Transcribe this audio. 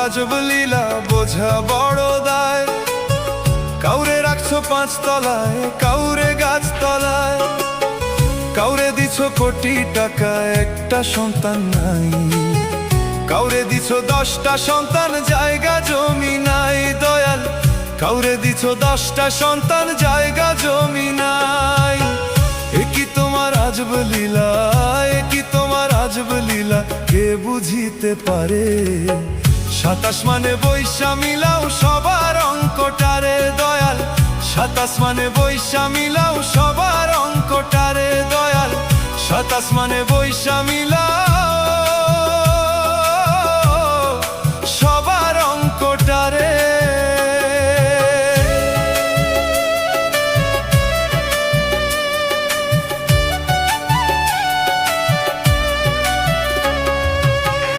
আজব লীলা বোঝা বড় দায়। কাউরে রাখছো 5 তলায়, কাউরে গাছ তলায়, কাউরে দিছো কোটি টাকা, একটা সন্তান নাই। কাউরে দিছো 10টা সন্তান, জায়গা জমি নাই দয়াল। কাউরে দিছো 10টা সন্তান, জায়গা জমি নাই। এ কি তোমার আজব লীলা, এ কি তোমার আজব লীলা, কে বুঝিতে পারে? 27 মানে বৈশা মিলাও সবার অঙ্কটারে দয়াল। 27 মানে বৈশা মিলাও সবার অঙ্কটারে দয়াল। 27 মানে বৈশা মিলাও